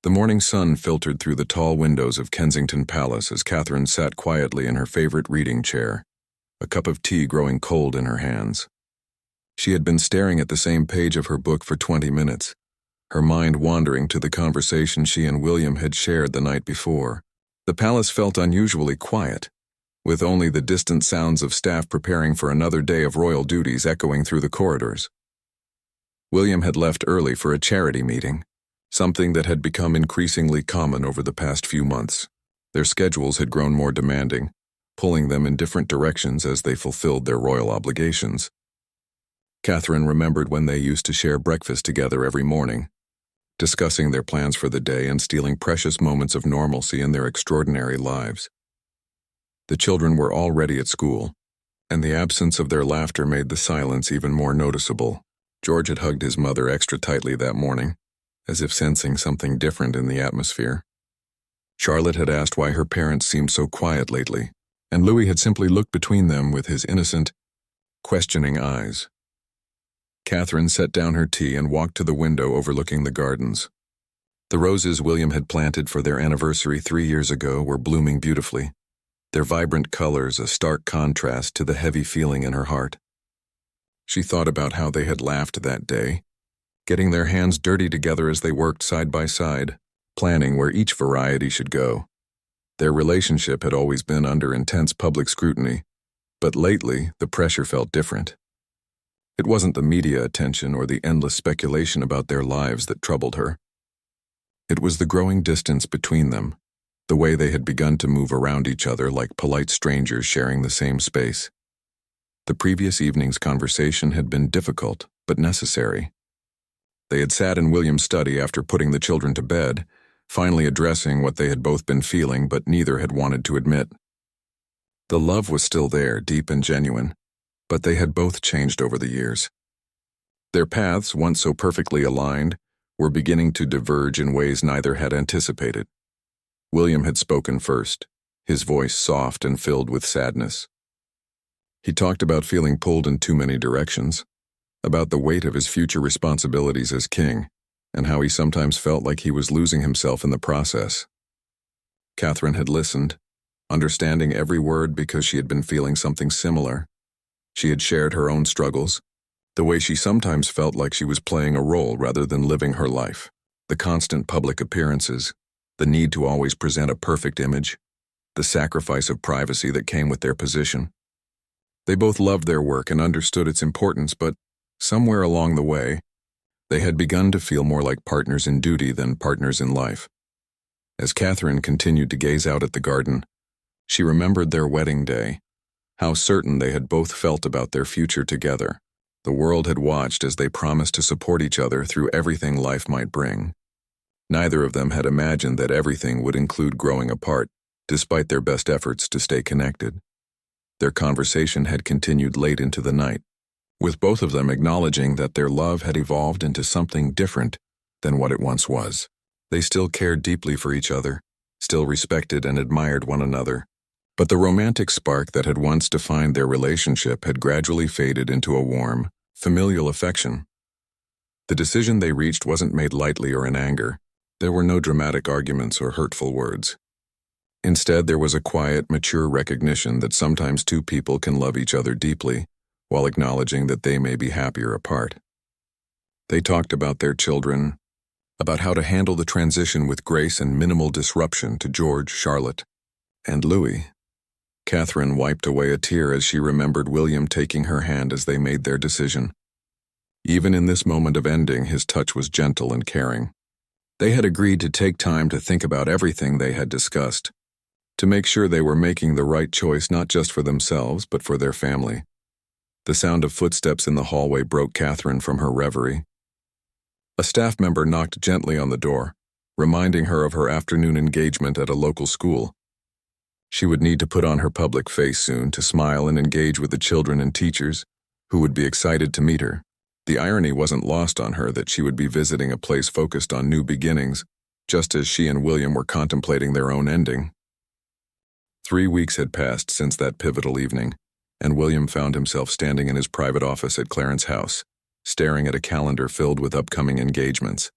The morning sun filtered through the tall windows of Kensington Palace as Catherine sat quietly in her favorite reading chair, a cup of tea growing cold in her hands. She had been staring at the same page of her book for 20 minutes, her mind wandering to the conversation she and William had shared the night before. The palace felt unusually quiet, with only the distant sounds of staff preparing for another day of royal duties echoing through the corridors. William had left early for a charity meeting, something that had become increasingly common over the past few months. Their schedules had grown more demanding, pulling them in different directions as they fulfilled their royal obligations. Catherine remembered when they used to share breakfast together every morning, discussing their plans for the day and stealing precious moments of normalcy in their extraordinary lives. The children were already at school, and the absence of their laughter made the silence even more noticeable. George had hugged his mother extra tightly that morning, as if sensing something different in the atmosphere. Charlotte had asked why her parents seemed so quiet lately, and Louis had simply looked between them with his innocent, questioning eyes. Catherine set down her tea and walked to the window overlooking the gardens. The roses William had planted for their anniversary 3 years ago were blooming beautifully, their vibrant colors a stark contrast to the heavy feeling in her heart. She thought about how they had laughed that day, getting their hands dirty together as they worked side by side, planning where each variety should go. Their relationship had always been under intense public scrutiny, but lately the pressure felt different. It wasn't the media attention or the endless speculation about their lives that troubled her. It was the growing distance between them, the way they had begun to move around each other like polite strangers sharing the same space. The previous evening's conversation had been difficult, but necessary. They had sat in William's study after putting the children to bed, finally addressing what they had both been feeling but neither had wanted to admit. The love was still there, deep and genuine, but they had both changed over the years. Their paths, once so perfectly aligned, were beginning to diverge in ways neither had anticipated. William had spoken first, his voice soft and filled with sadness. He talked about feeling pulled in too many directions, about the weight of his future responsibilities as king, and how he sometimes felt like he was losing himself in the process. Catherine had listened, understanding every word because she had been feeling something similar. She had shared her own struggles, the way she sometimes felt like she was playing a role rather than living her life, the constant public appearances, the need to always present a perfect image, the sacrifice of privacy that came with their position. They both loved their work and understood its importance, but somewhere along the way, they had begun to feel more like partners in duty than partners in life. As Catherine continued to gaze out at the garden, she remembered their wedding day, how certain they had both felt about their future together. The world had watched as they promised to support each other through everything life might bring. Neither of them had imagined that everything would include growing apart, despite their best efforts to stay connected. Their conversation had continued late into the night, with both of them acknowledging that their love had evolved into something different than what it once was. They still cared deeply for each other, still respected and admired one another, but the romantic spark that had once defined their relationship had gradually faded into a warm, familial affection. The decision they reached wasn't made lightly or in anger. There were no dramatic arguments or hurtful words. Instead, there was a quiet, mature recognition that sometimes two people can love each other deeply, while acknowledging that they may be happier apart. They talked about their children, about how to handle the transition with grace and minimal disruption to George, Charlotte, and Louis. Catherine wiped away a tear as she remembered William taking her hand as they made their decision. Even in this moment of ending, his touch was gentle and caring. They had agreed to take time to think about everything they had discussed, to make sure they were making the right choice not just for themselves but for their family. The sound of footsteps in the hallway broke Catherine from her reverie. A staff member knocked gently on the door, reminding her of her afternoon engagement at a local school. She would need to put on her public face soon to smile and engage with the children and teachers, who would be excited to meet her. The irony wasn't lost on her that she would be visiting a place focused on new beginnings, just as she and William were contemplating their own ending. 3 weeks had passed since that pivotal evening, and William found himself standing in his private office at Clarence's house, staring at a calendar filled with upcoming engagements.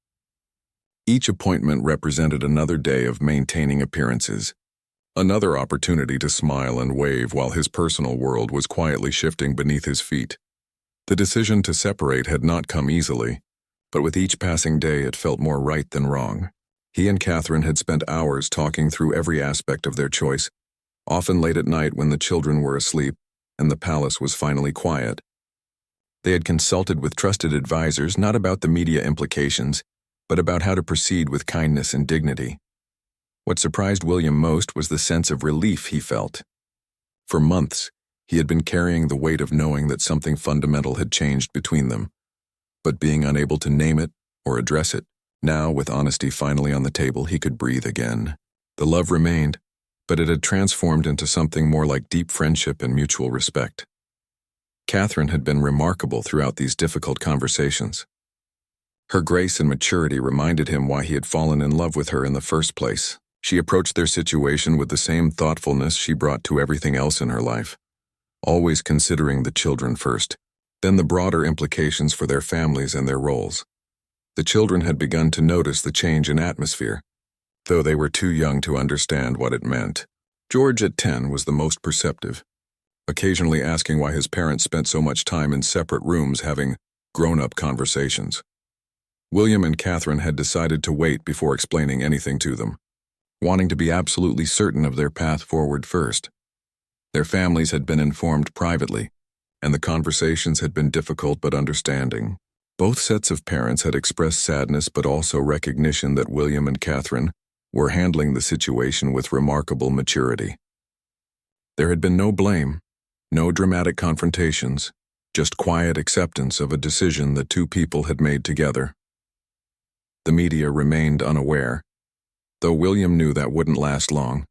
Each appointment represented another day of maintaining appearances, another opportunity to smile and wave while his personal world was quietly shifting beneath his feet. The decision to separate had not come easily, but with each passing day it felt more right than wrong. He and Catherine had spent hours talking through every aspect of their choice, often late at night when the children were asleep and the palace was finally quiet. They had consulted with trusted advisors not about the media implications, but about how to proceed with kindness and dignity. What surprised William most was the sense of relief he felt. For months, he had been carrying the weight of knowing that something fundamental had changed between them, but being unable to name it or address it. Now, with honesty finally on the table, he could breathe again. The love remained, but it had transformed into something more like deep friendship and mutual respect. Catherine had been remarkable throughout these difficult conversations. Her grace and maturity reminded him why he had fallen in love with her in the first place. She approached their situation with the same thoughtfulness she brought to everything else in her life, always considering the children first, then the broader implications for their families and their roles. The children had begun to notice the change in atmosphere, though they were too young to understand what it meant. George at 10 was the most perceptive, occasionally asking why his parents spent so much time in separate rooms having grown-up conversations. William and Catherine had decided to wait before explaining anything to them, wanting to be absolutely certain of their path forward first. Their families had been informed privately, and the conversations had been difficult but understanding. Both sets of parents had expressed sadness but also recognition that William and Catherine were handling the situation with remarkable maturity. There had been no blame, no dramatic confrontations, just quiet acceptance of a decision that two people had made together. The media remained unaware, though William knew that wouldn't last long.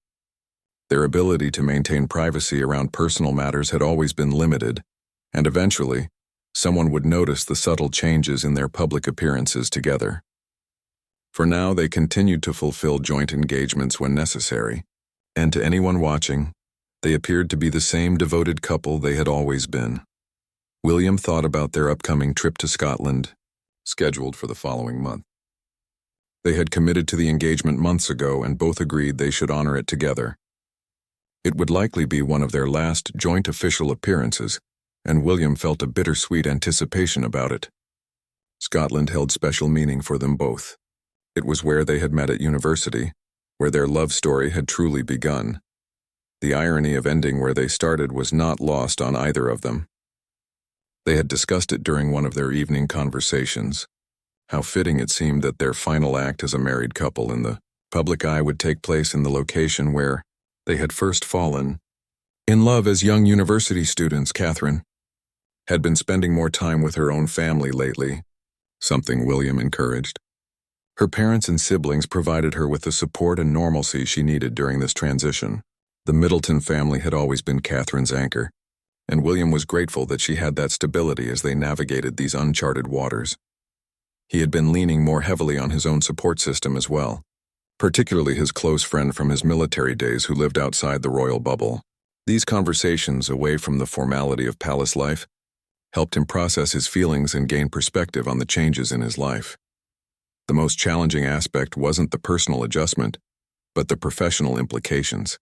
Their ability to maintain privacy around personal matters had always been limited, and eventually, someone would notice the subtle changes in their public appearances together. For now, they continued to fulfill joint engagements when necessary, and to anyone watching, they appeared to be the same devoted couple they had always been. William thought about their upcoming trip to Scotland, scheduled for the following month. They had committed to the engagement months ago and both agreed they should honor it together. It would likely be one of their last joint official appearances, and William felt a bittersweet anticipation about it. Scotland held special meaning for them both. It was where they had met at university, where their love story had truly begun. The irony of ending where they started was not lost on either of them. They had discussed it during one of their evening conversations. How fitting it seemed that their final act as a married couple in the public eye would take place in the location where they had first fallen in love as young university students. Catherine had been spending more time with her own family lately, something William encouraged. Her parents and siblings provided her with the support and normalcy she needed during this transition. The Middleton family had always been Catherine's anchor, and William was grateful that she had that stability as they navigated these uncharted waters. He had been leaning more heavily on his own support system as well, particularly his close friend from his military days who lived outside the royal bubble. These conversations, away from the formality of palace life, helped him process his feelings and gain perspective on the changes in his life. The most challenging aspect wasn't the personal adjustment, but the professional implications.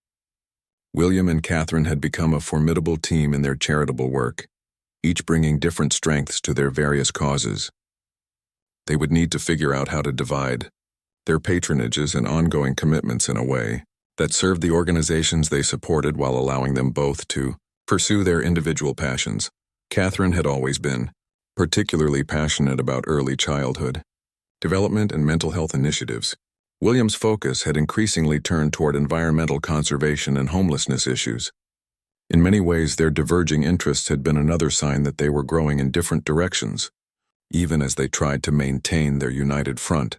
William and Catherine had become a formidable team in their charitable work, each bringing different strengths to their various causes. They would need to figure out how to divide their patronages and ongoing commitments in a way that served the organizations they supported while allowing them both to pursue their individual passions. Catherine had always been particularly passionate about early childhood development and mental health initiatives. William's focus had increasingly turned toward environmental conservation and homelessness issues. In many ways, their diverging interests had been another sign that they were growing in different directions, even as they tried to maintain their united front.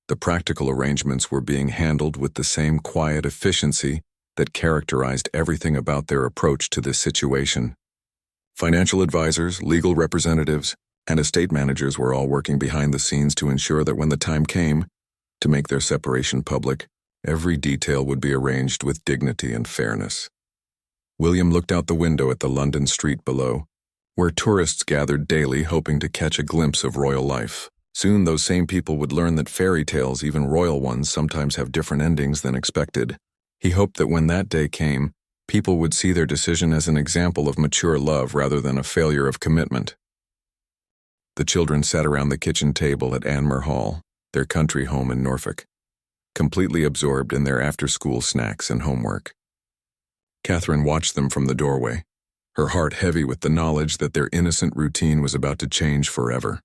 The practical arrangements were being handled with the same quiet efficiency that characterized everything about their approach to this situation. Financial advisors, legal representatives, and estate managers were all working behind the scenes to ensure that when the time came to make their separation public, every detail would be arranged with dignity and fairness. William looked out the window at the London street below, where tourists gathered daily hoping to catch a glimpse of royal life. Soon those same people would learn that fairy tales, even royal ones, sometimes have different endings than expected. He hoped that when that day came, people would see their decision as an example of mature love rather than a failure of commitment. The children sat around the kitchen table at Anmer Hall, their country home in Norfolk, completely absorbed in their after-school snacks and homework. Catherine watched them from the doorway, her heart heavy with the knowledge that their innocent routine was about to change forever.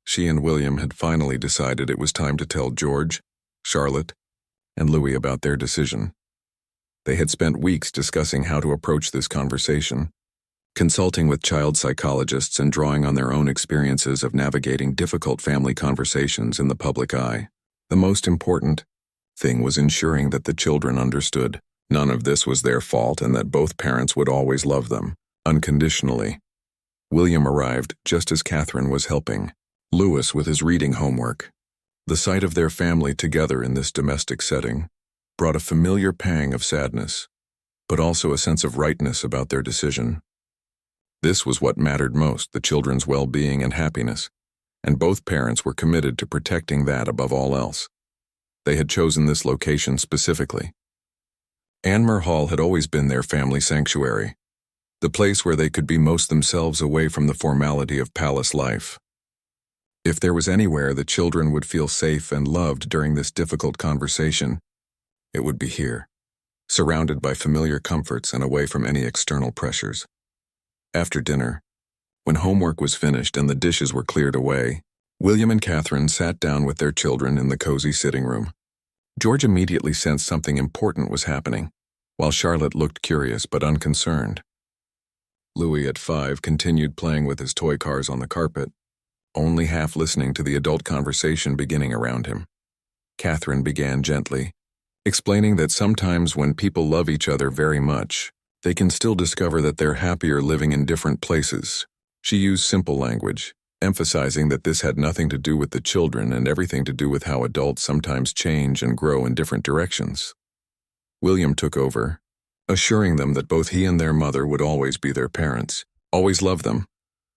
She and William had finally decided it was time to tell George, Charlotte, and Louis about their decision. They had spent weeks discussing how to approach this conversation, consulting with child psychologists and drawing on their own experiences of navigating difficult family conversations in the public eye. The most important thing was ensuring that the children understood none of this was their fault and that both parents would always love them, unconditionally. William arrived just as Catherine was helping Louis with his reading homework. The sight of their family together in this domestic setting brought a familiar pang of sadness, but also a sense of rightness about their decision. This was what mattered most, the children's well-being and happiness, and both parents were committed to protecting that above all else. They had chosen this location specifically. Anmer Hall had always been their family sanctuary, the place where they could be most themselves away from the formality of palace life. If there was anywhere the children would feel safe and loved during this difficult conversation, it would be here, surrounded by familiar comforts and away from any external pressures. After dinner, when homework was finished and the dishes were cleared away, William and Catherine sat down with their children in the cozy sitting room. George immediately sensed something important was happening, while Charlotte looked curious but unconcerned. Louis, at 5, continued playing with his toy cars on the carpet, only half listening to the adult conversation beginning around him. Catherine began gently, explaining that sometimes when people love each other very much, they can still discover that they're happier living in different places. She used simple language, emphasizing that this had nothing to do with the children and everything to do with how adults sometimes change and grow in different directions. William took over, assuring them that both he and their mother would always be their parents, always love them,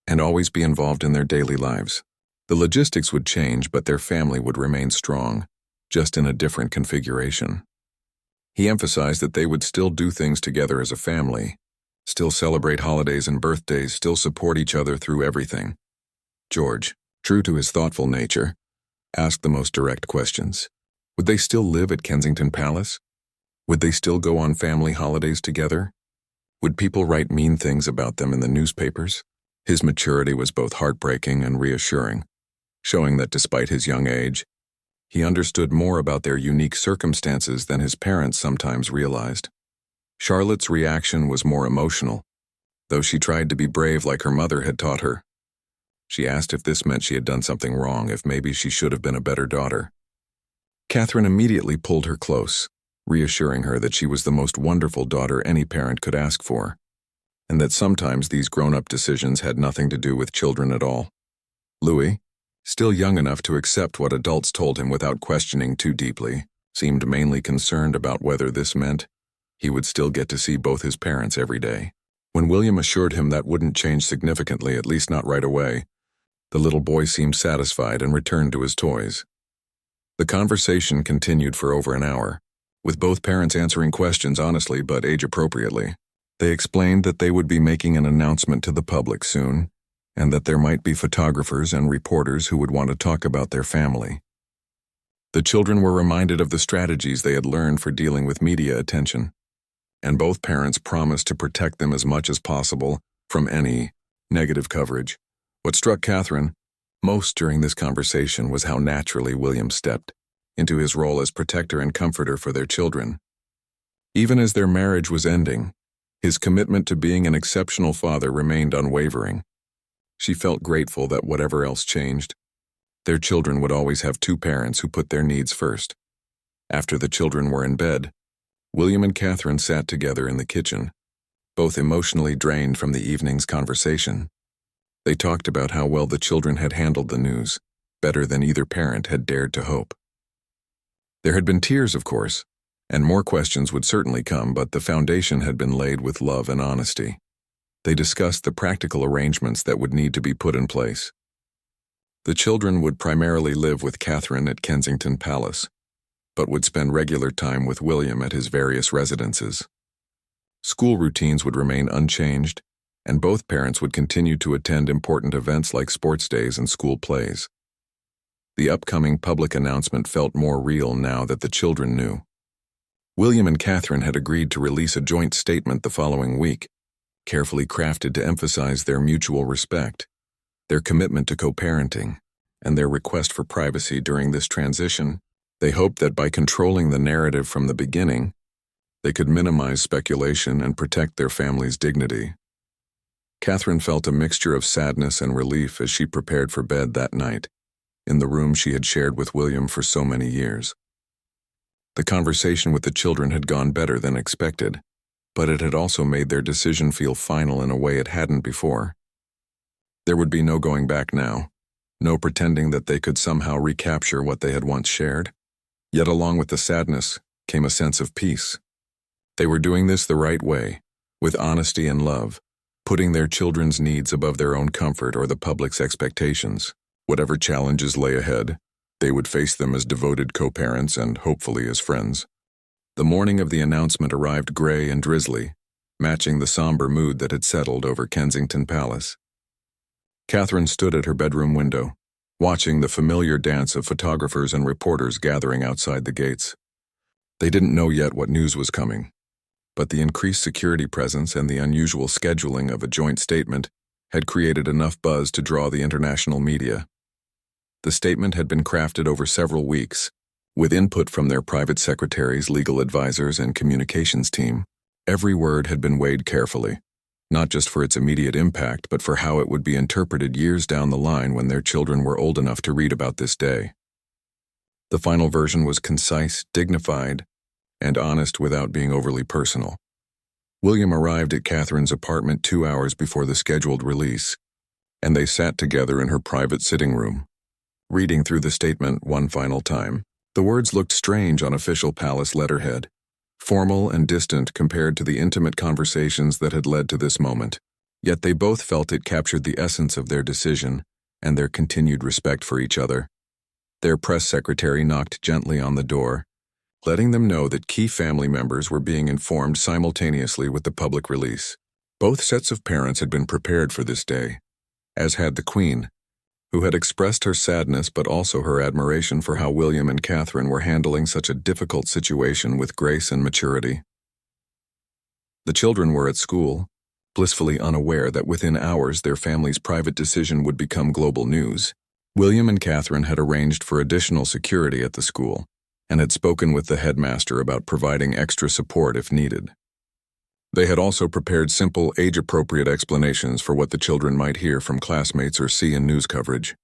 and always be involved in their daily lives. The logistics would change, but their family would remain strong, just in a different configuration. He emphasized that they would still do things together as a family, still celebrate holidays and birthdays, still support each other through everything. George, true to his thoughtful nature, asked the most direct questions. Would they still live at Kensington Palace? Would they still go on family holidays together? Would people write mean things about them in the newspapers? His maturity was both heartbreaking and reassuring, showing that despite his young age, he understood more about their unique circumstances than his parents sometimes realized. Charlotte's reaction was more emotional, though she tried to be brave like her mother had taught her. She asked if this meant she had done something wrong, if maybe she should have been a better daughter. Catherine immediately pulled her close, reassuring her that she was the most wonderful daughter any parent could ask for, and that sometimes these grown-up decisions had nothing to do with children at all. Louis, still young enough to accept what adults told him without questioning too deeply, seemed mainly concerned about whether this meant he would still get to see both his parents every day. When William assured him that wouldn't change significantly, at least not right away, the little boy seemed satisfied and returned to his toys. The conversation continued for over an hour, with both parents answering questions honestly but age-appropriately. They explained that they would be making an announcement to the public soon, and that there might be photographers and reporters who would want to talk about their family. The children were reminded of the strategies they had learned for dealing with media attention, and both parents promised to protect them as much as possible from any negative coverage. What struck Catherine most during this conversation was how naturally William stepped into his role as protector and comforter for their children. Even as their marriage was ending, his commitment to being an exceptional father remained unwavering. She felt grateful that whatever else changed, their children would always have two parents who put their needs first. After the children were in bed, William and Catherine sat together in the kitchen, both emotionally drained from the evening's conversation. They talked about how well the children had handled the news, better than either parent had dared to hope. There had been tears, of course, and more questions would certainly come, but the foundation had been laid with love and honesty. They discussed the practical arrangements that would need to be put in place. The children would primarily live with Catherine at Kensington Palace, but would spend regular time with William at his various residences. School routines would remain unchanged, and both parents would continue to attend important events like sports days and school plays. The upcoming public announcement felt more real now that the children knew. William and Catherine had agreed to release a joint statement the following week, carefully crafted to emphasize their mutual respect, their commitment to co-parenting, and their request for privacy during this transition. They hoped that by controlling the narrative from the beginning, they could minimize speculation and protect their family's dignity. Catherine felt a mixture of sadness and relief as she prepared for bed that night, in the room she had shared with William for so many years. The conversation with the children had gone better than expected, but it had also made their decision feel final in a way it hadn't before. There would be no going back now, no pretending that they could somehow recapture what they had once shared. Yet along with the sadness came a sense of peace. They were doing this the right way, with honesty and love, putting their children's needs above their own comfort or the public's expectations. Whatever challenges lay ahead, they would face them as devoted co-parents and hopefully as friends. The morning of the announcement arrived gray and drizzly, matching the somber mood that had settled over Kensington Palace. Catherine stood at her bedroom window, watching the familiar dance of photographers and reporters gathering outside the gates. They didn't know yet what news was coming, but the increased security presence and the unusual scheduling of a joint statement had created enough buzz to draw the international media. The statement had been crafted over several weeks, with input from their private secretaries, legal advisors, and communications team. Every word had been weighed carefully, not just for its immediate impact, but for how it would be interpreted years down the line when their children were old enough to read about this day. The final version was concise, dignified, and honest without being overly personal. William arrived at Catherine's apartment 2 hours before the scheduled release, and they sat together in her private sitting room, reading through the statement one final time. The words looked strange on official palace letterhead, formal and distant compared to the intimate conversations that had led to this moment. Yet they both felt it captured the essence of their decision and their continued respect for each other. Their press secretary knocked gently on the door, letting them know that key family members were being informed simultaneously with the public release. Both sets of parents had been prepared for this day, as had the Queen, who had expressed her sadness but also her admiration for how William and Catherine were handling such a difficult situation with grace and maturity. The children were at school, blissfully unaware that within hours their family's private decision would become global news. William and Catherine had arranged for additional security at the school, and had spoken with the headmaster about providing extra support if needed. They had also prepared simple, age-appropriate explanations for what the children might hear from classmates or see in news coverage.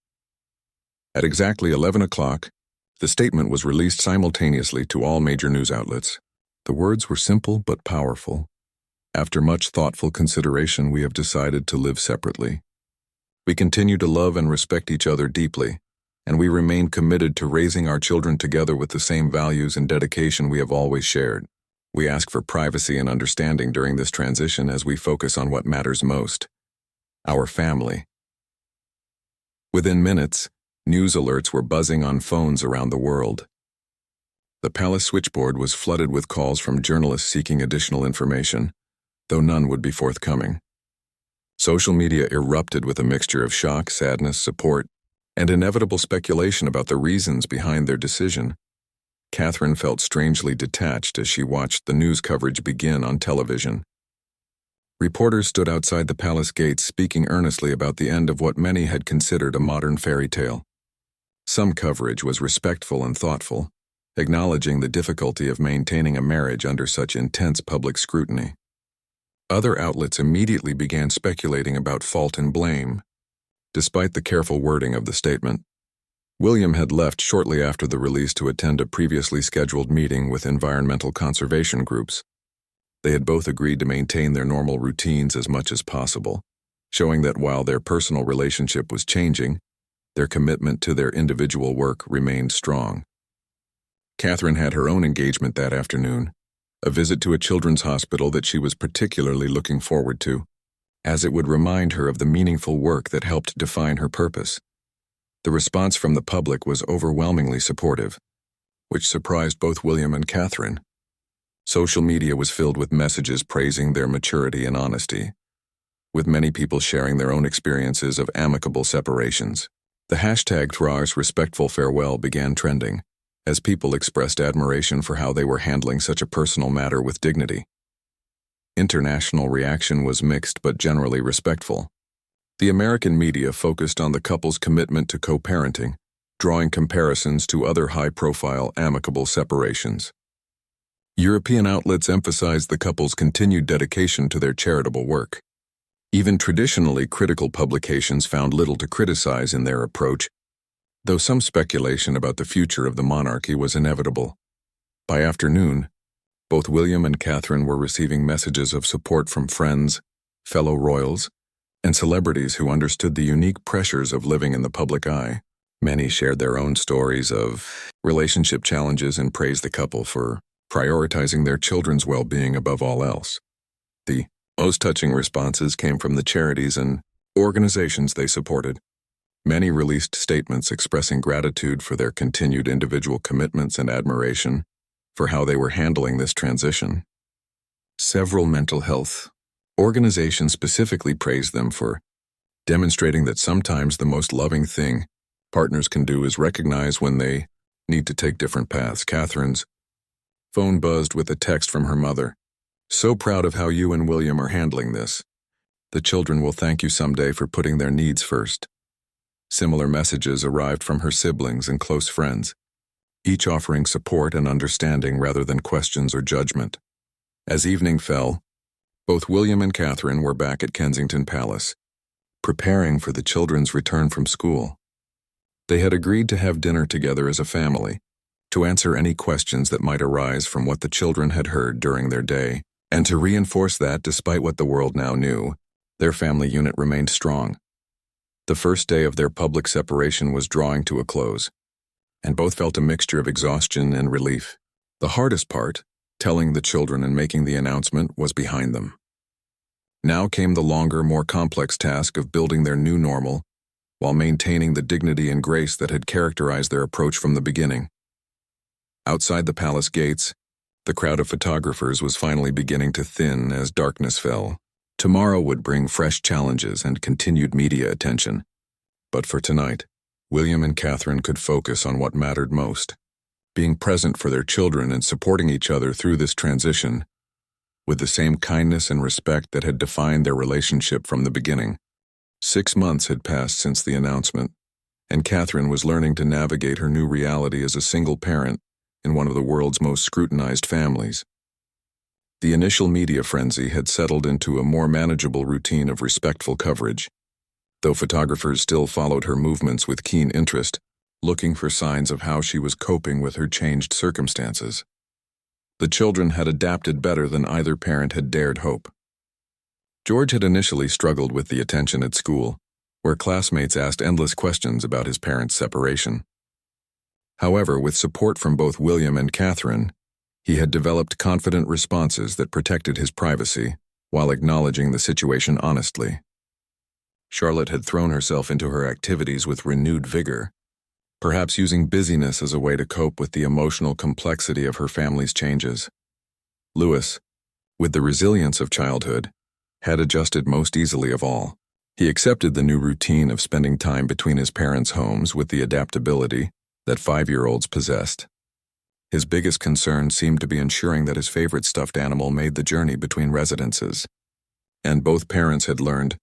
At exactly 11 o'clock, the statement was released simultaneously to all major news outlets. The words were simple but powerful. After much thoughtful consideration, we have decided to live separately. We continue to love and respect each other deeply, and we remain committed to raising our children together with the same values and dedication we have always shared. We ask for privacy and understanding during this transition as we focus on what matters most: our family. Within minutes, news alerts were buzzing on phones around the world. The palace switchboard was flooded with calls from journalists seeking additional information, though none would be forthcoming. Social media erupted with a mixture of shock, sadness, support, and inevitable speculation about the reasons behind their decision. Catherine felt strangely detached as she watched the news coverage begin on television. Reporters stood outside the palace gates speaking earnestly about the end of what many had considered a modern fairy tale. Some coverage was respectful and thoughtful, acknowledging the difficulty of maintaining a marriage under such intense public scrutiny. Other outlets immediately began speculating about fault and blame, despite the careful wording of the statement. William had left shortly after the release to attend a previously scheduled meeting with environmental conservation groups. They had both agreed to maintain their normal routines as much as possible, showing that while their personal relationship was changing, their commitment to their individual work remained strong. Catherine had her own engagement that afternoon, a visit to a children's hospital that she was particularly looking forward to, as it would remind her of the meaningful work that helped define her purpose. The response from the public was overwhelmingly supportive, which surprised both William and Catherine. Social media was filled with messages praising their maturity and honesty, with many people sharing their own experiences of amicable separations. The hashtag #TRA's respectful farewell began trending, as people expressed admiration for how they were handling such a personal matter with dignity. International reaction was mixed but generally respectful. The American media focused on the couple's commitment to co-parenting, drawing comparisons to other high-profile amicable separations. European outlets emphasized the couple's continued dedication to their charitable work. Even traditionally critical publications found little to criticize in their approach, though some speculation about the future of the monarchy was inevitable. By afternoon, both William and Catherine were receiving messages of support from friends, fellow royals, and celebrities who understood the unique pressures of living in the public eye. Many shared their own stories of relationship challenges and praised the couple for prioritizing their children's well-being above all else. The most touching responses came from the charities and organizations they supported. Many released statements expressing gratitude for their continued individual commitments and admiration for how they were handling this transition. Several mental health organizations specifically praised them for demonstrating that sometimes the most loving thing partners can do is recognize when they need to take different paths. Catherine's phone buzzed with a text from her mother. "So proud of how you and William are handling this. The children will thank you someday for putting their needs first." Similar messages arrived from her siblings and close friends, each offering support and understanding rather than questions or judgment. As evening fell, both William and Catherine were back at Kensington Palace, preparing for the children's return from school. They had agreed to have dinner together as a family, to answer any questions that might arise from what the children had heard during their day, and to reinforce that, despite what the world now knew, their family unit remained strong. The first day of their public separation was drawing to a close, and both felt a mixture of exhaustion and relief. The hardest part, telling the children and making the announcement, was behind them. Now came the longer, more complex task of building their new normal, while maintaining the dignity and grace that had characterized their approach from the beginning. Outside the palace gates, the crowd of photographers was finally beginning to thin as darkness fell. Tomorrow would bring fresh challenges and continued media attention. But for tonight, William and Catherine could focus on what mattered most, being present for their children and supporting each other through this transition, with the same kindness and respect that had defined their relationship from the beginning. 6 months had passed since the announcement, and Catherine was learning to navigate her new reality as a single parent in one of the world's most scrutinized families. The initial media frenzy had settled into a more manageable routine of respectful coverage, though photographers still followed her movements with keen interest, looking for signs of how she was coping with her changed circumstances. The children had adapted better than either parent had dared hope. George had initially struggled with the attention at school, where classmates asked endless questions about his parents' separation. However, with support from both William and Catherine, he had developed confident responses that protected his privacy while acknowledging the situation honestly. Charlotte had thrown herself into her activities with renewed vigor, perhaps using busyness as a way to cope with the emotional complexity of her family's changes. Louis, with the resilience of childhood, had adjusted most easily of all. He accepted the new routine of spending time between his parents' homes with the adaptability that 5-year-olds possessed. His biggest concern seemed to be ensuring that his favorite stuffed animal made the journey between residences. And both parents had learned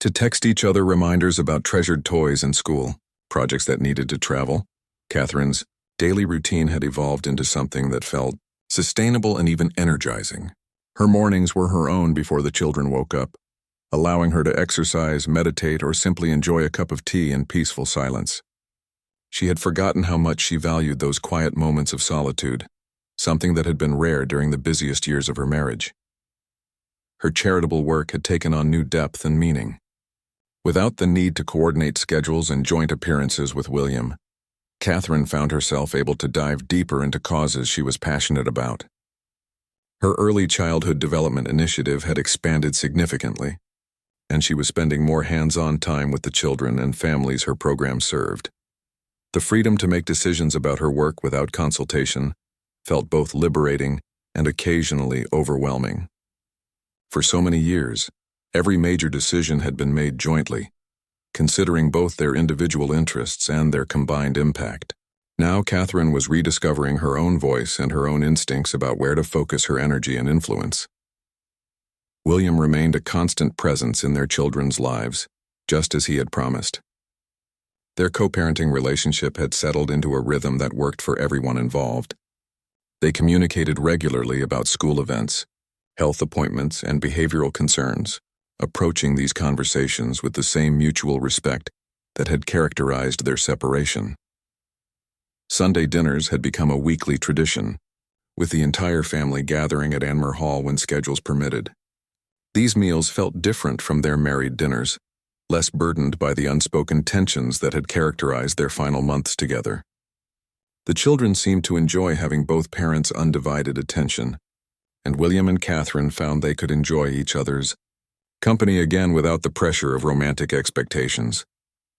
to text each other reminders about treasured toys in school, projects that needed to travel. Catherine's daily routine had evolved into something that felt sustainable and even energizing. Her mornings were her own before the children woke up, allowing her to exercise, meditate, or simply enjoy a cup of tea in peaceful silence. She had forgotten how much she valued those quiet moments of solitude, something that had been rare during the busiest years of her marriage. Her charitable work had taken on new depth and meaning. Without the need to coordinate schedules and joint appearances with William, Catherine found herself able to dive deeper into causes she was passionate about. Her early childhood development initiative had expanded significantly, and she was spending more hands-on time with the children and families her program served. The freedom to make decisions about her work without consultation felt both liberating and occasionally overwhelming. For so many years, every major decision had been made jointly, considering both their individual interests and their combined impact. Now Catherine was rediscovering her own voice and her own instincts about where to focus her energy and influence. William remained a constant presence in their children's lives, just as he had promised. Their co-parenting relationship had settled into a rhythm that worked for everyone involved. They communicated regularly about school events, health appointments, and behavioral concerns, approaching these conversations with the same mutual respect that had characterized their separation. Sunday dinners had become a weekly tradition, with the entire family gathering at Anmer Hall when schedules permitted. These meals felt different from their married dinners, less burdened by the unspoken tensions that had characterized their final months together. The children seemed to enjoy having both parents' undivided attention, and William and Catherine found they could enjoy each other's company again without the pressure of romantic expectations.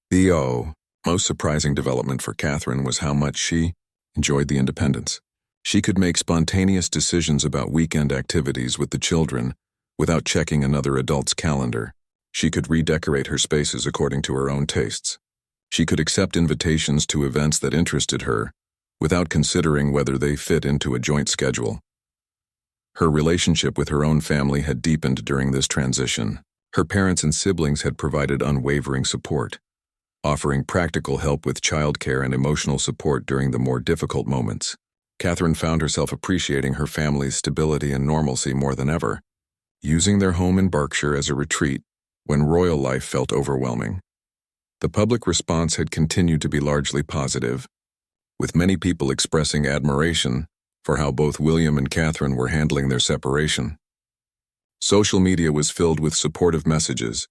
The most surprising development for Catherine was how much she enjoyed the independence. She could make spontaneous decisions about weekend activities with the children without checking another adult's calendar. She could redecorate her spaces according to her own tastes. She could accept invitations to events that interested her without considering whether they fit into a joint schedule. Her relationship with her own family had deepened during this transition. Her parents and siblings had provided unwavering support, offering practical help with childcare and emotional support during the more difficult moments. Catherine found herself appreciating her family's stability and normalcy more than ever, using their home in Berkshire as a retreat when royal life felt overwhelming. The public response had continued to be largely positive, with many people expressing admiration for how both William and Catherine were handling their separation. Social media was filled with supportive messages,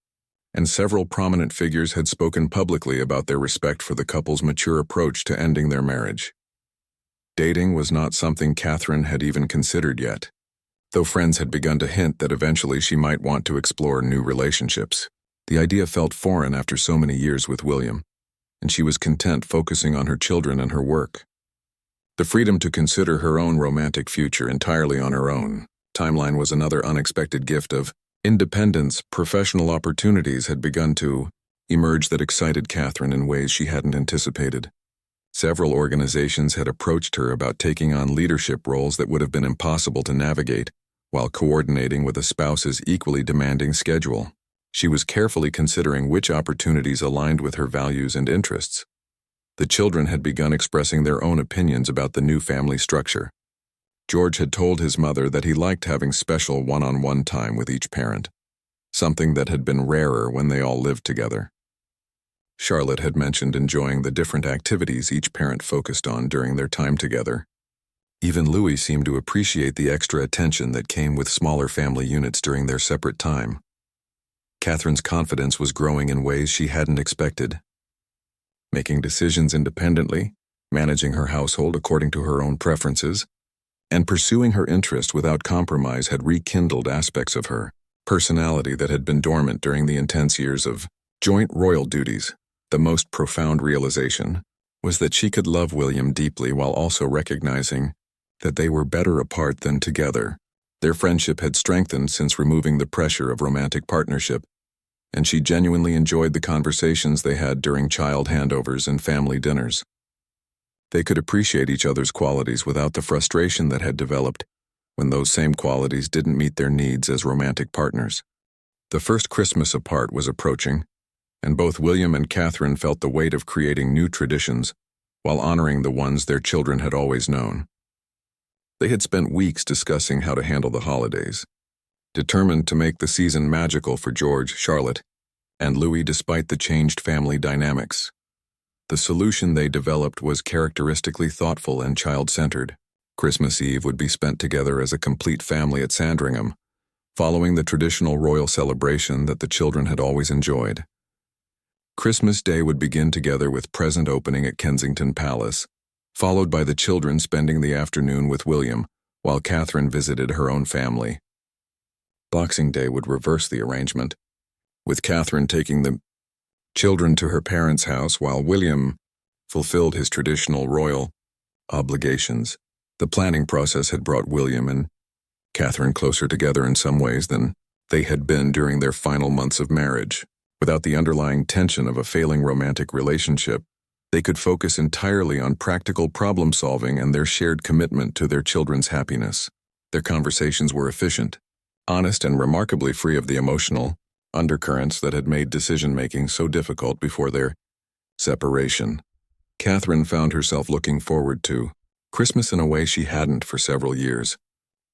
and several prominent figures had spoken publicly about their respect for the couple's mature approach to ending their marriage. Dating was not something Catherine had even considered yet, though friends had begun to hint that eventually she might want to explore new relationships. The idea felt foreign after so many years with William, and she was content focusing on her children and her work. The freedom to consider her own romantic future entirely on her own timeline was another unexpected gift of independence. Professional opportunities had begun to emerge that excited Catherine in ways she hadn't anticipated. Several organizations had approached her about taking on leadership roles that would have been impossible to navigate while coordinating with a spouse's equally demanding schedule. She was carefully considering which opportunities aligned with her values and interests. The children had begun expressing their own opinions about the new family structure. George had told his mother that he liked having special one-on-one time with each parent, something that had been rarer when they all lived together. Charlotte had mentioned enjoying the different activities each parent focused on during their time together. Even Louis seemed to appreciate the extra attention that came with smaller family units during their separate time. Catherine's confidence was growing in ways she hadn't expected. Making decisions independently, managing her household according to her own preferences, and pursuing her interest without compromise had rekindled aspects of her personality that had been dormant during the intense years of joint royal duties. The most profound realization was that she could love William deeply while also recognizing that they were better apart than together. Their friendship had strengthened since removing the pressure of romantic partnership, and she genuinely enjoyed the conversations they had during child handovers and family dinners. They could appreciate each other's qualities without the frustration that had developed when those same qualities didn't meet their needs as romantic partners. The first Christmas apart was approaching, and both William and Catherine felt the weight of creating new traditions while honoring the ones their children had always known. They had spent weeks discussing how to handle the holidays, determined to make the season magical for George, Charlotte, and Louis despite the changed family dynamics. The solution they developed was characteristically thoughtful and child-centered. Christmas Eve would be spent together as a complete family at Sandringham, following the traditional royal celebration that the children had always enjoyed. Christmas Day would begin together with present opening at Kensington Palace, followed by the children spending the afternoon with William, while Catherine visited her own family. Boxing Day would reverse the arrangement, with Catherine taking the children to her parents' house while William fulfilled his traditional royal obligations. The planning process had brought William and Catherine closer together in some ways than they had been during their final months of marriage. Without the underlying tension of a failing romantic relationship, they could focus entirely on practical problem-solving and their shared commitment to their children's happiness. Their conversations were efficient, honest, and remarkably free of the emotional undercurrents that had made decision-making so difficult before their separation. Catherine found herself looking forward to Christmas in a way she hadn't for several years.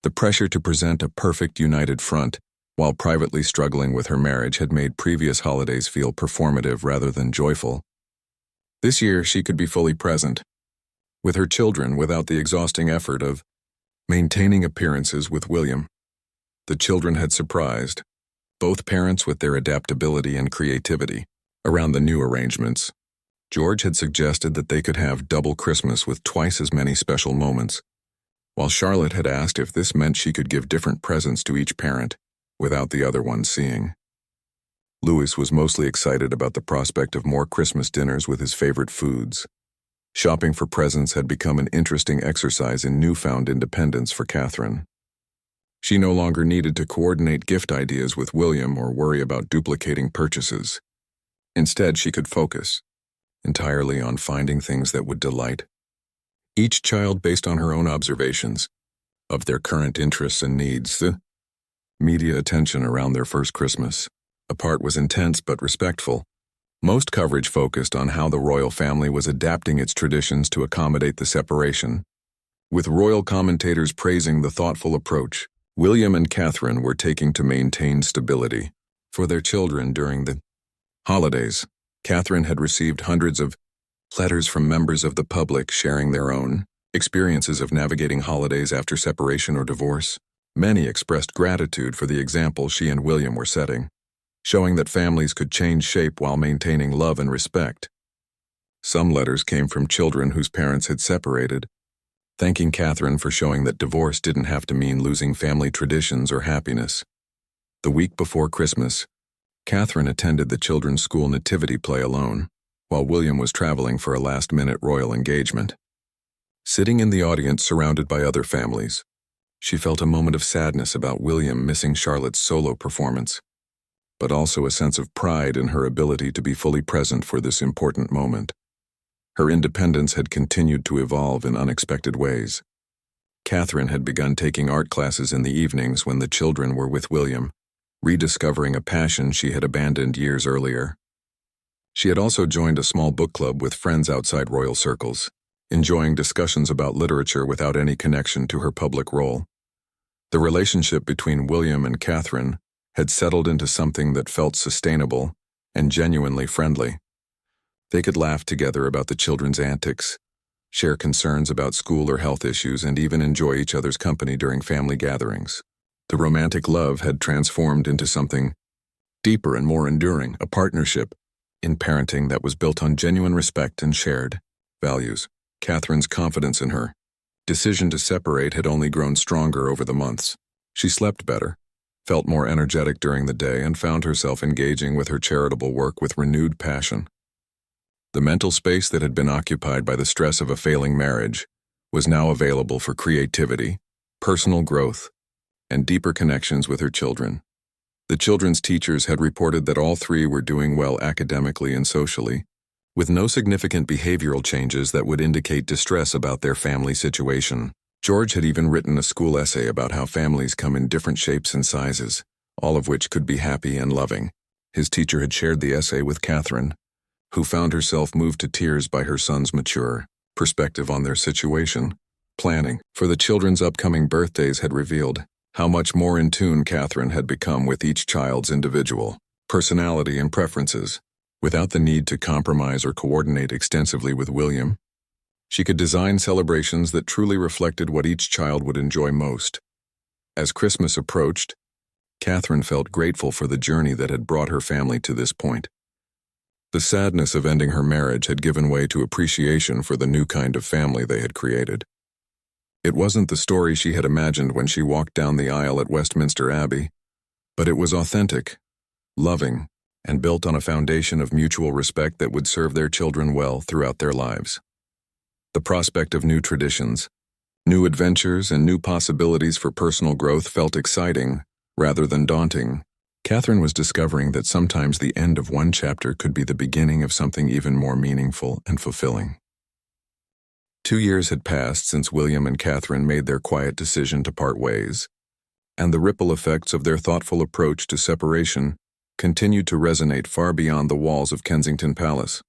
The pressure to present a perfect united front, while privately struggling with her marriage, had made previous holidays feel performative rather than joyful. This year, she could be fully present with her children without the exhausting effort of maintaining appearances with William. The children had surprised both parents with their adaptability and creativity around the new arrangements. George had suggested that they could have double Christmas with twice as many special moments, while Charlotte had asked if this meant she could give different presents to each parent without the other one seeing. Louis was mostly excited about the prospect of more Christmas dinners with his favorite foods. Shopping for presents had become an interesting exercise in newfound independence for Catherine. She no longer needed to coordinate gift ideas with William or worry about duplicating purchases. Instead, she could focus entirely on finding things that would delight each child based on her own observations of their current interests and needs. The media attention around their first Christmas apart was intense but respectful. Most coverage focused on how the royal family was adapting its traditions to accommodate the separation, with royal commentators praising the thoughtful approach William and Catherine were taking to maintain stability for their children during the holidays. Catherine had received hundreds of letters from members of the public sharing their own experiences of navigating holidays after separation or divorce. Many expressed gratitude for the example she and William were setting, showing that families could change shape while maintaining love and respect. Some letters came from children whose parents had separated, thanking Catherine for showing that divorce didn't have to mean losing family traditions or happiness. The week before Christmas, Catherine attended the children's school nativity play alone, while William was traveling for a last-minute royal engagement. Sitting in the audience surrounded by other families, she felt a moment of sadness about William missing Charlotte's solo performance, but also a sense of pride in her ability to be fully present for this important moment. Her independence had continued to evolve in unexpected ways. Catherine had begun taking art classes in the evenings when the children were with William, rediscovering a passion she had abandoned years earlier. She had also joined a small book club with friends outside royal circles, enjoying discussions about literature without any connection to her public role. The relationship between William and Catherine had settled into something that felt sustainable and genuinely friendly. They could laugh together about the children's antics, share concerns about school or health issues, and even enjoy each other's company during family gatherings. The romantic love had transformed into something deeper and more enduring, a partnership in parenting that was built on genuine respect and shared values. Catherine's confidence in her decision to separate had only grown stronger over the months. She slept better, felt more energetic during the day, and found herself engaging with her charitable work with renewed passion. The mental space that had been occupied by the stress of a failing marriage was now available for creativity, personal growth, and deeper connections with her children. The children's teachers had reported that all three were doing well academically and socially, with no significant behavioral changes that would indicate distress about their family situation. George had even written a school essay about how families come in different shapes and sizes, all of which could be happy and loving. His teacher had shared the essay with Catherine, who found herself moved to tears by her son's mature perspective on their situation. Planning for the children's upcoming birthdays had revealed how much more in tune Catherine had become with each child's individual personality and preferences. Without the need to compromise or coordinate extensively with William, she could design celebrations that truly reflected what each child would enjoy most. As Christmas approached, Catherine felt grateful for the journey that had brought her family to this point. The sadness of ending her marriage had given way to appreciation for the new kind of family they had created. It wasn't the story she had imagined when she walked down the aisle at Westminster Abbey, but it was authentic, loving, and built on a foundation of mutual respect that would serve their children well throughout their lives. The prospect of new traditions, new adventures, and new possibilities for personal growth felt exciting rather than daunting. Catherine was discovering that sometimes the end of one chapter could be the beginning of something even more meaningful and fulfilling. 2 years had passed since William and Catherine made their quiet decision to part ways, and the ripple effects of their thoughtful approach to separation continued to resonate far beyond the walls of Kensington Palace.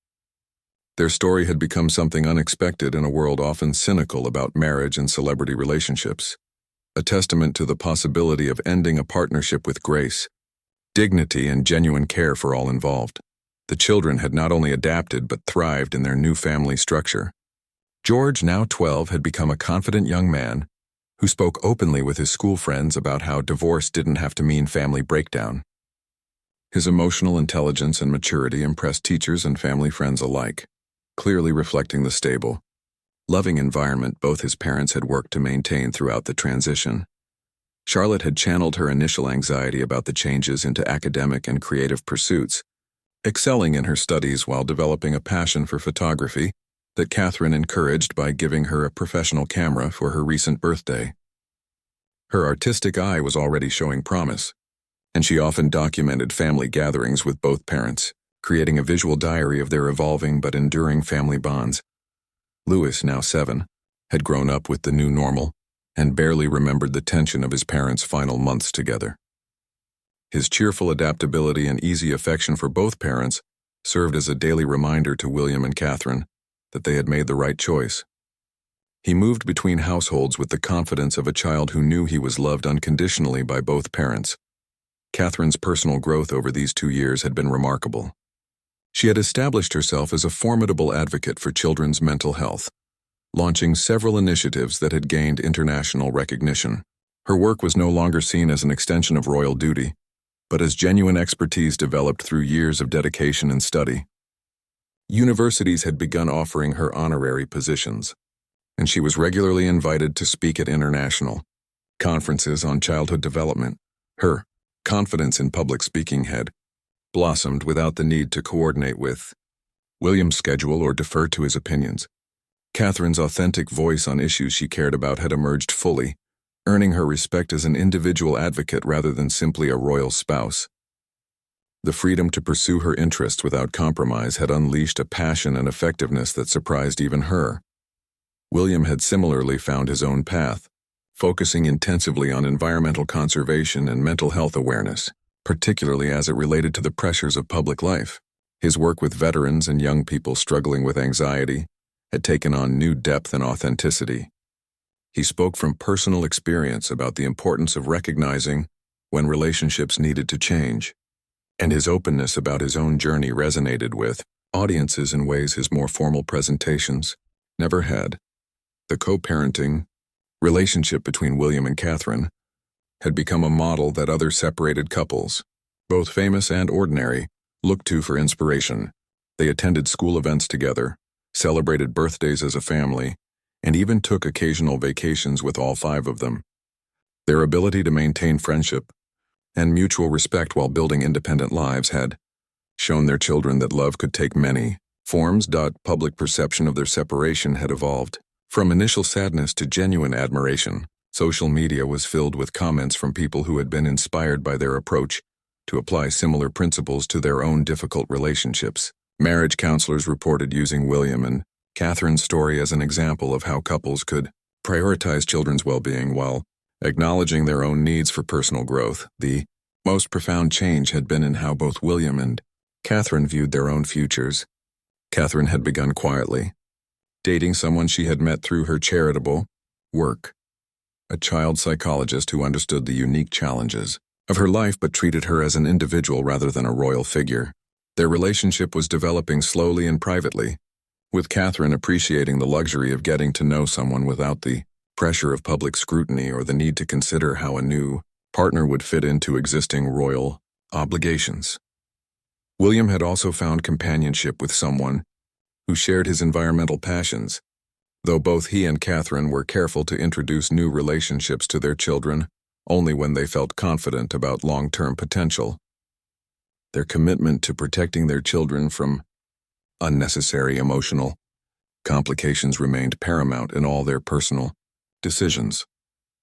Their story had become something unexpected in a world often cynical about marriage and celebrity relationships, a testament to the possibility of ending a partnership with grace, dignity, and genuine care for all involved. The children had not only adapted but thrived in their new family structure. George, now 12, had become a confident young man who spoke openly with his school friends about how divorce didn't have to mean family breakdown. His emotional intelligence and maturity impressed teachers and family friends alike, clearly reflecting the stable, loving environment both his parents had worked to maintain throughout the transition. Charlotte had channeled her initial anxiety about the changes into academic and creative pursuits, excelling in her studies while developing a passion for photography that Catherine encouraged by giving her a professional camera for her recent birthday. Her artistic eye was already showing promise, and she often documented family gatherings with both parents, creating a visual diary of their evolving but enduring family bonds. Louis, now 7, had grown up with the new normal and barely remembered the tension of his parents' final months together. His cheerful adaptability and easy affection for both parents served as a daily reminder to William and Catherine that they had made the right choice. He moved between households with the confidence of a child who knew he was loved unconditionally by both parents. Catherine's personal growth over these 2 years had been remarkable. She had established herself as a formidable advocate for children's mental health, launching several initiatives that had gained international recognition. Her work was no longer seen as an extension of royal duty, but as genuine expertise developed through years of dedication and study. Universities had begun offering her honorary positions, and she was regularly invited to speak at international conferences on childhood development. Her confidence in public speaking had blossomed without the need to coordinate with William's schedule or defer to his opinions. Catherine's authentic voice on issues she cared about had emerged fully, earning her respect as an individual advocate rather than simply a royal spouse. The freedom to pursue her interests without compromise had unleashed a passion and effectiveness that surprised even her. William had similarly found his own path, focusing intensively on environmental conservation and mental health awareness, particularly as it related to the pressures of public life. His work with veterans and young people struggling with anxiety had taken on new depth and authenticity. He spoke from personal experience about the importance of recognizing when relationships needed to change, and his openness about his own journey resonated with audiences in ways his more formal presentations never had. The co-parenting relationship between William and Catherine had become a model that other separated couples, both famous and ordinary, looked to for inspiration. They attended school events together, celebrated birthdays as a family, and even took occasional vacations with all 5 of them. Their ability to maintain friendship and mutual respect while building independent lives had shown their children that love could take many forms. Public perception of their separation had evolved from initial sadness to genuine admiration. Social media was filled with comments from people who had been inspired by their approach to apply similar principles to their own difficult relationships. Marriage counselors reported using William and Catherine's story as an example of how couples could prioritize children's well-being while acknowledging their own needs for personal growth. The most profound change had been in how both William and Catherine viewed their own futures. Catherine had begun quietly, dating someone she had met through her charitable work, a child psychologist who understood the unique challenges of her life but treated her as an individual rather than a royal figure. Their relationship was developing slowly and privately, with Catherine appreciating the luxury of getting to know someone without the pressure of public scrutiny or the need to consider how a new partner would fit into existing royal obligations. William had also found companionship with someone who shared his environmental passions, though both he and Catherine were careful to introduce new relationships to their children only when they felt confident about long-term potential. Their commitment to protecting their children from unnecessary emotional complications remained paramount in all their personal decisions.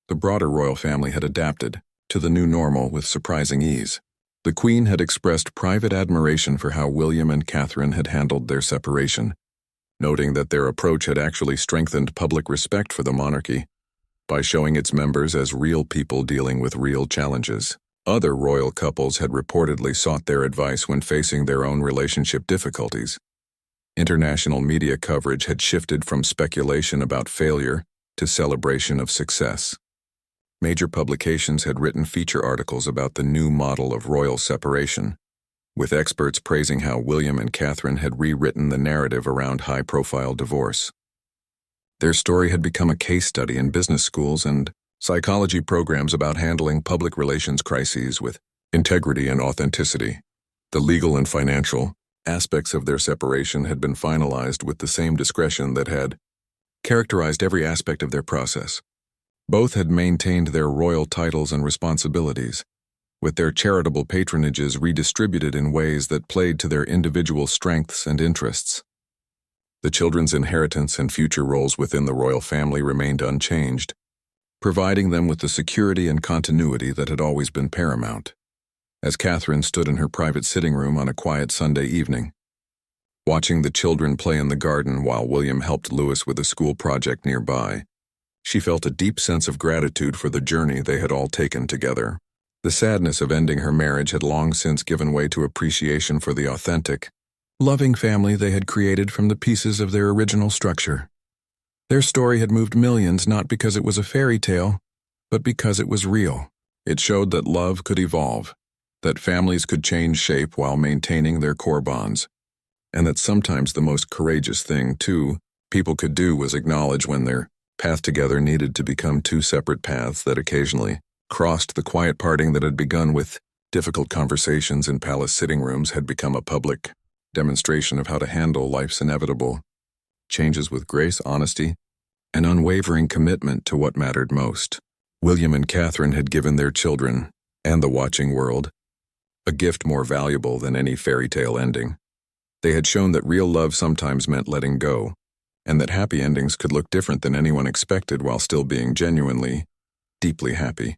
The broader royal family had adapted to the new normal with surprising ease. The Queen had expressed private admiration for how William and Catherine had handled their separation, noting that their approach had actually strengthened public respect for the monarchy by showing its members as real people dealing with real challenges. Other royal couples had reportedly sought their advice when facing their own relationship difficulties. International media coverage had shifted from speculation about failure to celebration of success. Major publications had written feature articles about the new model of royal separation, with experts praising how William and Catherine had rewritten the narrative around high-profile divorce. Their story had become a case study in business schools and psychology programs about handling public relations crises with integrity and authenticity. The legal and financial aspects of their separation had been finalized with the same discretion that had characterized every aspect of their process. Both had maintained their royal titles and responsibilities, with their charitable patronages redistributed in ways that played to their individual strengths and interests. The children's inheritance and future roles within the royal family remained unchanged, providing them with the security and continuity that had always been paramount. As Catherine stood in her private sitting room on a quiet Sunday evening, watching the children play in the garden while William helped Louis with a school project nearby, she felt a deep sense of gratitude for the journey they had all taken together. The sadness of ending her marriage had long since given way to appreciation for the authentic, loving family they had created from the pieces of their original structure. Their story had moved millions not because it was a fairy tale, but because it was real. It showed that love could evolve, that families could change shape while maintaining their core bonds, and that sometimes the most courageous thing, too, people could do was acknowledge when their path together needed to become two separate paths that occasionally crossed. The quiet parting that had begun with difficult conversations in palace sitting rooms had become a public demonstration of how to handle life's inevitable changes with grace, honesty, and unwavering commitment to what mattered most. William and Catherine had given their children, and the watching world, a gift more valuable than any fairy tale ending. They had shown that real love sometimes meant letting go, and that happy endings could look different than anyone expected while still being genuinely, deeply happy.